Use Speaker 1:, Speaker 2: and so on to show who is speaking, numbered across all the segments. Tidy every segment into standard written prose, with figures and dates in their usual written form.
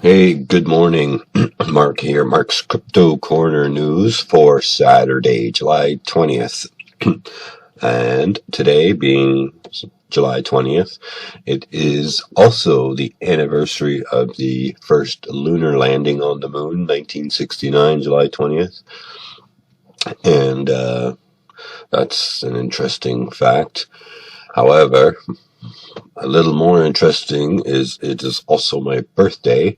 Speaker 1: Hey, good morning. Mark here. Mark's Crypto Corner News for Saturday, July 20th. And today, being July 20th, it is also the anniversary of the first lunar landing on the moon, 1969, July 20th. And that's an interesting fact. However, a little more interesting is it is also my birthday,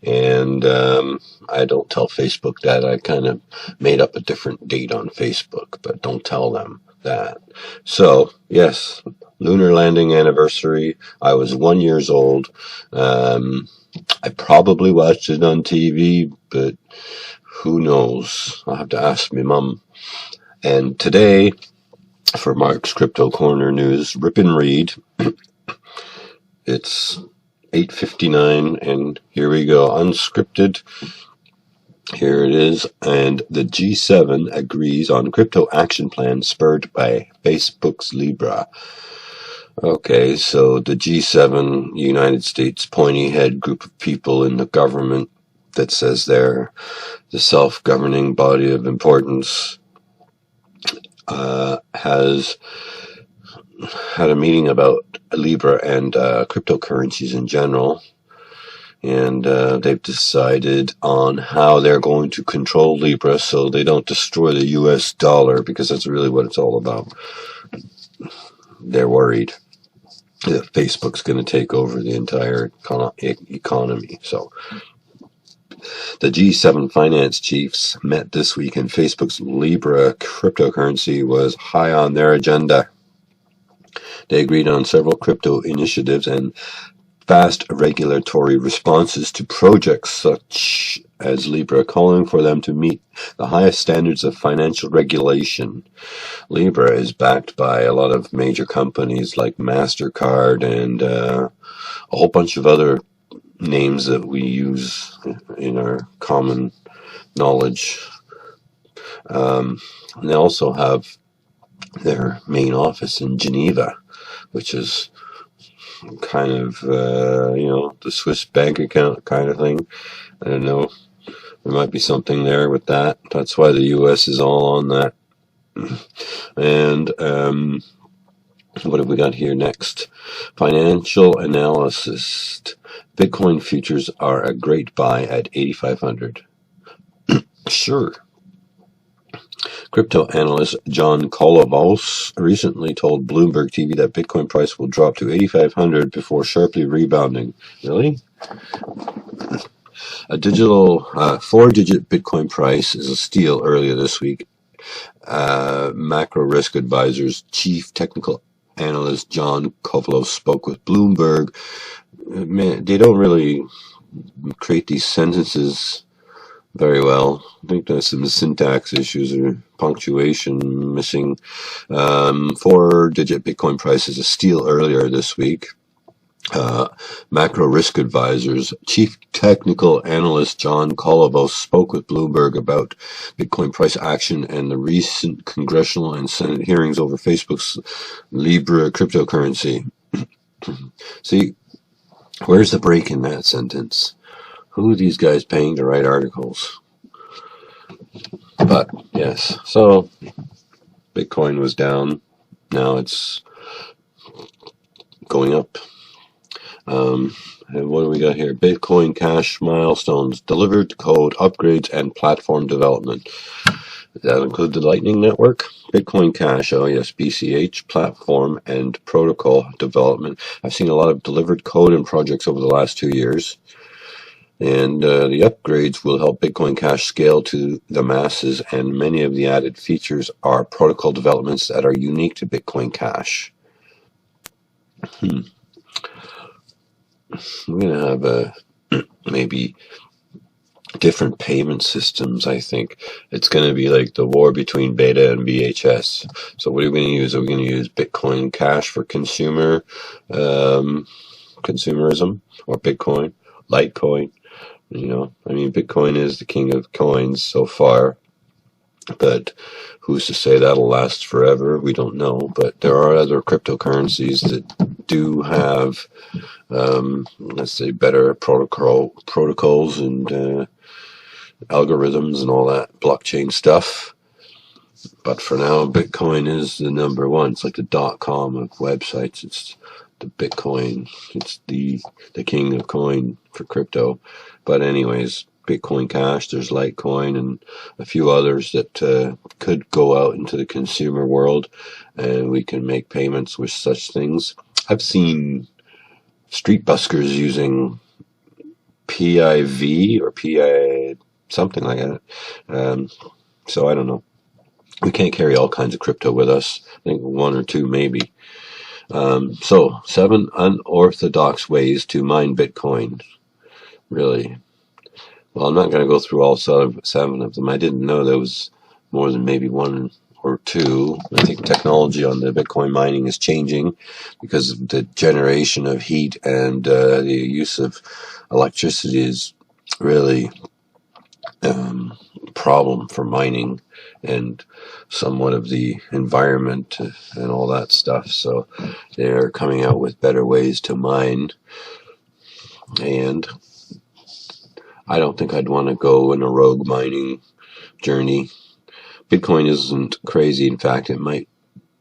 Speaker 1: and I don't tell Facebook that. I kind of made up a different date on Facebook, but don't tell them that. So, yes, lunar landing anniversary. I was 1 year old. I probably watched it on TV, but who knows? I'll have to ask my mum. And today, for Mark's Crypto Corner News, rip and read. It's 8:59, and here we go. Unscripted. Here it is. And the G7 agrees on crypto action plan spurred by Facebook's Libra. Okay, so the G7, United States pointy head group of people in the government that says they're the self-governing body of importance, has had a meeting about Libra and cryptocurrencies in general, and they've decided on how they're going to control Libra so they don't destroy the US dollar, because that's really what it's all about. They're worried that Facebook's going to take over the entire economy. So the G7 finance chiefs met this week, and Facebook's Libra cryptocurrency was high on their agenda. They agreed on several crypto initiatives and fast regulatory responses to projects such as Libra, calling for them to meet the highest standards of financial regulation. Libra is backed by a lot of major companies like MasterCard and a whole bunch of other names that we use in our common knowledge. They also have their main office in Geneva, which is kind of, the Swiss bank account kind of thing. I don't know. There might be something there with that. That's why the U.S. is all on that. And what have we got here next? Financial analysis. Bitcoin futures are a great buy at 8,500. Sure. Crypto analyst John Kolovos recently told Bloomberg TV that Bitcoin price will drop to 8,500 before sharply rebounding. Really? A digital 4-digit Bitcoin price is a steal earlier this week. Macro Risk Advisors chief technical analyst John Kolovos spoke with Bloomberg. Man, they don't really create these sentences very well. I think there's some syntax issues or punctuation missing. 4-digit Bitcoin price is a steal earlier this week. Macro Risk Advisors chief technical analyst John Kolovos spoke with Bloomberg about Bitcoin price action and the recent congressional and Senate hearings over Facebook's Libra cryptocurrency. See, where's the break in that sentence? Who are these guys paying to write articles? But yes, so Bitcoin was down. Now it's going up. And what do we got here? Bitcoin Cash milestones, delivered code upgrades, and platform development. Does that include the Lightning Network? Bitcoin Cash, oh yes, BCH, platform and protocol development. I've seen a lot of delivered code and projects over the last 2 years. And the upgrades will help Bitcoin Cash scale to the masses, and many of the added features are protocol developments that are unique to Bitcoin Cash. We're going to have maybe different payment systems, I think. It's going to be like the war between beta and VHS. So what are we going to use? Are we going to use Bitcoin Cash for consumerism, or Bitcoin, Litecoin? Bitcoin is the king of coins so far, but who's to say that'll last forever? We don't know. But there are other cryptocurrencies that do have, let's say, better protocols and algorithms and all that blockchain stuff. But for now, Bitcoin is the number one. It's like the .com of websites. It's the Bitcoin. It's the king of coin for crypto. But anyways, Bitcoin Cash, there's Litecoin and a few others that could go out into the consumer world, and we can make payments with such things. I've seen street buskers using PIV or PI, something like that. So I don't know. We can't carry all kinds of crypto with us. I think one or two maybe. So 7 unorthodox ways to mine Bitcoin. Really? Well, I'm not going to go through all 7 of them. I didn't know there was more than maybe 1 or 2. I think technology on the Bitcoin mining is changing because of the generation of heat and the use of electricity is really problem for mining and somewhat of the environment and all that stuff. So they're coming out with better ways to mine, and I don't think I'd want to go in a rogue mining journey. Bitcoin isn't crazy. In fact, it might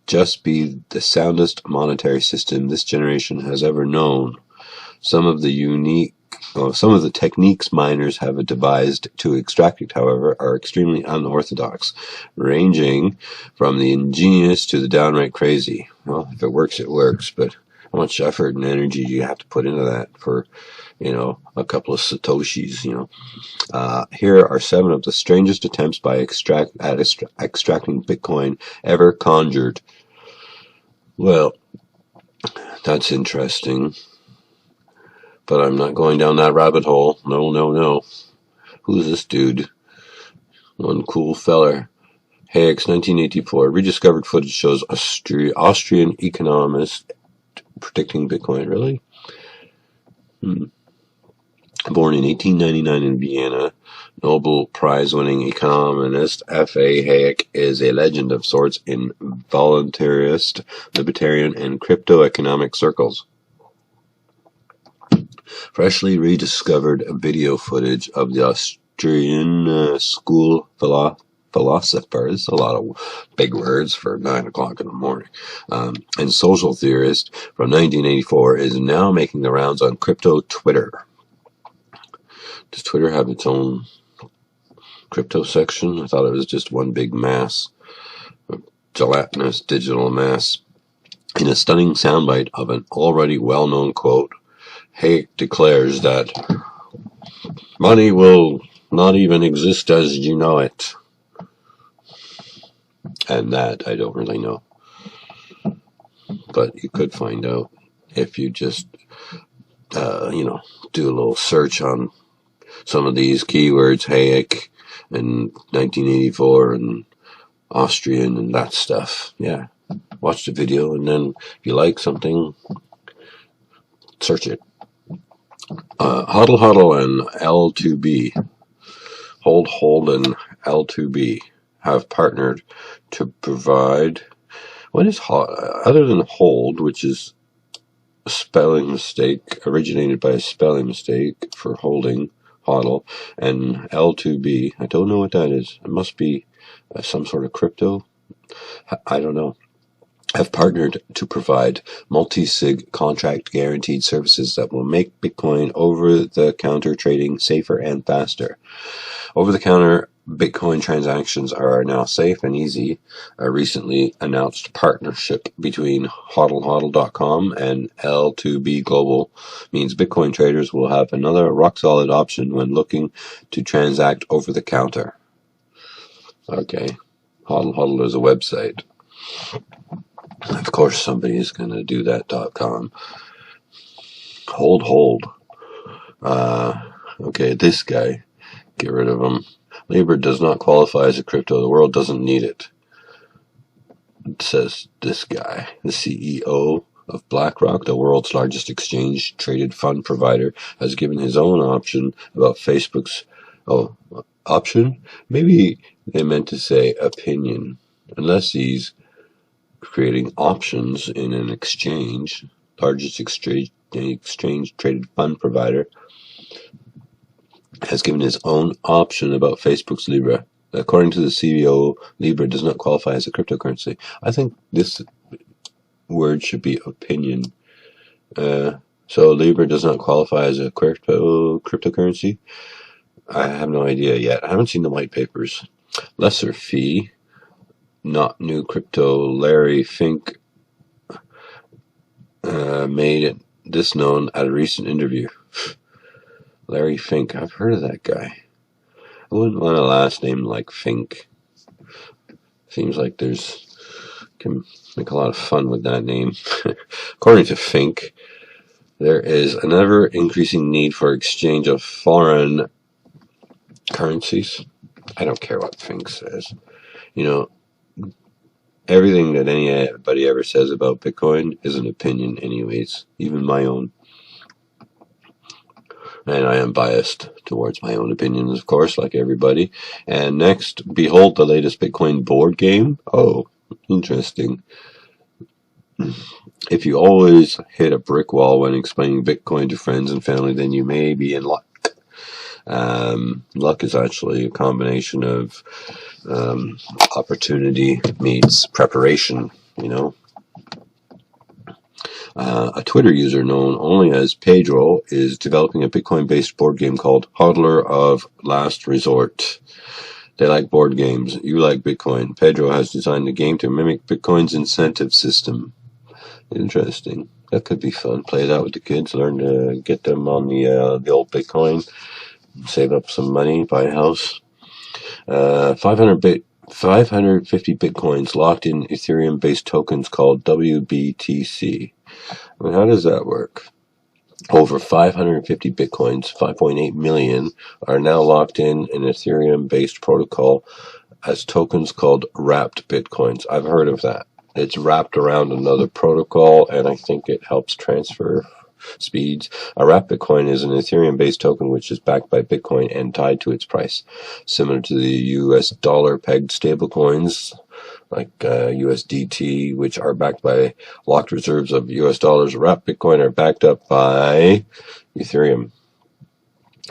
Speaker 1: just be the soundest monetary system this generation has ever known. Some of the techniques miners have devised to extract it, however, are extremely unorthodox, ranging from the ingenious to the downright crazy. Well, if it works, it works, but how much effort and energy do you have to put into that for, a couple of satoshis, Here are 7 of the strangest attempts by extracting Bitcoin ever conjured. Well, that's interesting. But I'm not going down that rabbit hole. No. Who's this dude? One cool feller. Hayek's 1984 rediscovered footage shows Austrian economist predicting Bitcoin. Really? Born in 1899 in Vienna, Nobel Prize-winning economist F.A. Hayek is a legend of sorts in voluntarist, libertarian, and crypto-economic circles. Freshly rediscovered video footage of the Austrian school philosophers, a lot of big words for 9 o'clock in the morning, and social theorist from 1984 is now making the rounds on crypto Twitter. Does Twitter have its own crypto section? I thought it was just one big mass, a gelatinous digital mass. In a stunning soundbite of an already well-known quote, Hayek declares that money will not even exist as you know it. And that I don't really know. But you could find out if you just, do a little search on some of these keywords, Hayek and 1984 and Austrian and that stuff. Yeah. Watch the video, and then if you like something, search it. Huddle and L2B, Hold and L2B have partnered to provide, what is other than Hold, which is a spelling mistake, originated by a spelling mistake for holding, HODL, and L2B, I don't know what that is. It must be some sort of crypto. I don't know. Have partnered to provide multi-sig contract guaranteed services that will make Bitcoin over-the-counter trading safer and faster. Over-the-counter Bitcoin transactions are now safe and easy. A recently announced partnership between hodlhodl.com and L2B Global means Bitcoin traders will have another rock-solid option when looking to transact over-the-counter. Okay, hodl is a website. Of course, somebody is going to do that .com. Hold. Okay, this guy. Get rid of him. Libra does not qualify as a crypto. The world doesn't need it. It says this guy, the CEO of BlackRock, the world's largest exchange-traded fund provider, has given his own option about Facebook's option? Maybe they meant to say opinion. Unless he's creating options in an exchange. largest exchange-traded fund provider, has given his own option about Facebook's Libra. According to the CEO, Libra does not qualify as a cryptocurrency. I think this word should be opinion. So Libra does not qualify as a cryptocurrency? I have no idea yet. I haven't seen the white papers. Lesser fee, not new crypto. Larry Fink made this known at a recent interview. Larry Fink, I've heard of that guy. I wouldn't want a last name like Fink. Seems like can make a lot of fun with that name. According to Fink, there is an ever-increasing need for exchange of foreign currencies. I don't care what Fink says. You know, everything that anybody ever says about Bitcoin is an opinion anyways, even my own. And I am biased towards my own opinions, of course, like everybody. And next, behold the latest Bitcoin board game. Oh, interesting. If you always hit a brick wall when explaining Bitcoin to friends and family, then you may be in luck. Luck is actually a combination of opportunity meets preparation, you know. A Twitter user known only as Pedro is developing a Bitcoin-based board game called Hodler of Last Resort. They like board games. You like Bitcoin. Pedro has designed the game to mimic Bitcoin's incentive system. Interesting. That could be fun. Play that with the kids. Learn to get them on the old Bitcoin. Save up some money. Buy a house. 550 Bitcoins locked in Ethereum-based tokens called WBTC. I mean, how does that work? Over 550 Bitcoins, 5.8 million, are now locked in an Ethereum-based protocol as tokens called wrapped Bitcoins. I've heard of that. It's wrapped around another protocol, and I think it helps transfer speeds. A wrapped Bitcoin is an Ethereum-based token which is backed by Bitcoin and tied to its price. Similar to the US dollar-pegged stablecoins like USDT, which are backed by locked reserves of US dollars, wrapped Bitcoin are backed up by Ethereum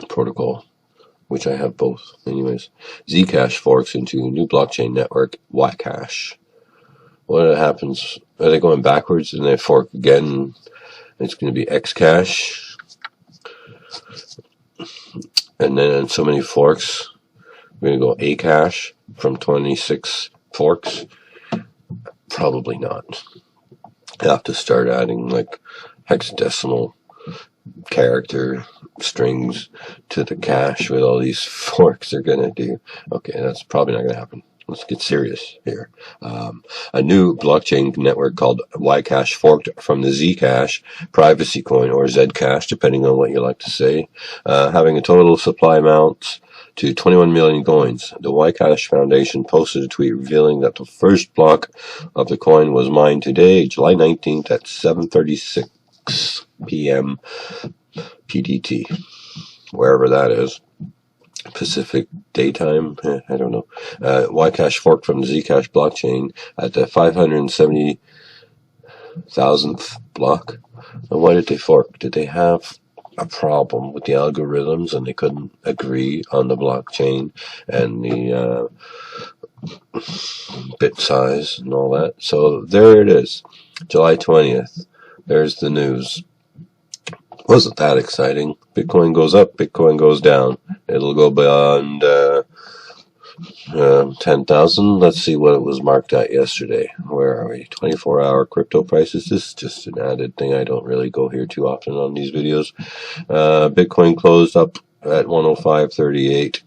Speaker 1: protocol, which I have both. Anyways, Zcash forks into a new blockchain network, Ycash. What happens? Are they going backwards and they fork again? It's going to be Xcash. And then so many forks. We're going to go Acash from 26 forks. Probably not. I have to start adding like hexadecimal character strings to the cache with all these forks they're going to do. Okay, that's probably not going to happen. Let's get serious here. A new blockchain network called Ycash forked from the Zcash privacy coin, or Zcash, depending on what you like to say, having a total supply amount to 21 million coins. The Ycash Foundation posted a tweet revealing that the first block of the coin was mined today, July 19th at 7:36 p.m. PDT, wherever that is. Pacific Daytime, I don't know. Ycash forked from the Zcash blockchain at the 570,000th block. And why did they fork? Did they have a problem with the algorithms and they couldn't agree on the blockchain and the bit size and all that? So there it is, July 20th. There's the news. Wasn't that exciting? Bitcoin goes up, Bitcoin goes down. It'll go beyond 10,000. Let's see what it was marked at yesterday. Where are we? 24-hour crypto prices. This is just an added thing. I don't really go here too often on these videos. Bitcoin closed up at 105.38.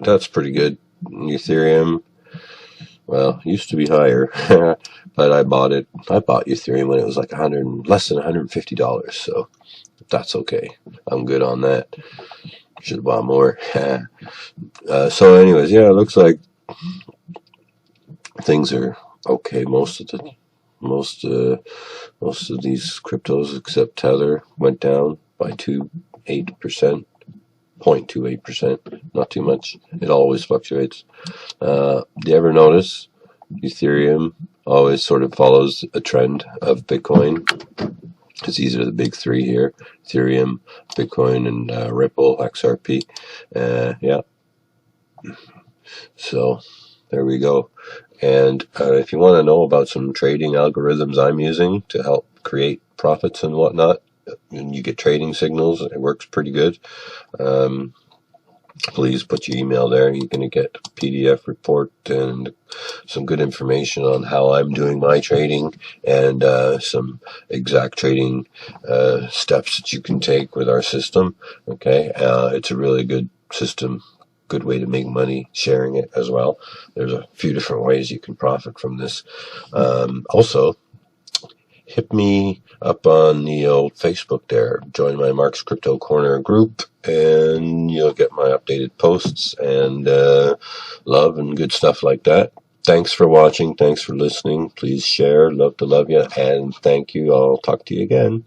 Speaker 1: That's pretty good. Ethereum, well, used to be higher, but I bought it. I bought Ethereum when it was like less than $150. So that's okay. I'm good on that. Should have bought more. So anyways, yeah, it looks like things are okay. Most of these cryptos except Tether went down by 0.28%, not too much. It always fluctuates. Do you ever notice Ethereum always sort of follows a trend of Bitcoin? because these are the big three here: Ethereum, Bitcoin, and Ripple, XRP. Yeah. So there we go. And if you want to know about some trading algorithms I'm using to help create profits and whatnot, and you get trading signals, it works pretty good. Please put your email there. You're going to get a PDF report and some good information on how I'm doing my trading, and some exact trading steps that you can take with our system. Okay, it's a really good system, good way to make money sharing it as well. There's a few different ways you can profit from this. Also, hit me up on the old Facebook there. Join my Mark's Crypto Corner group, and you'll get my updated posts and love and good stuff like that. Thanks for watching. Thanks for listening. Please share. Love to love you. And thank you. I'll talk to you again.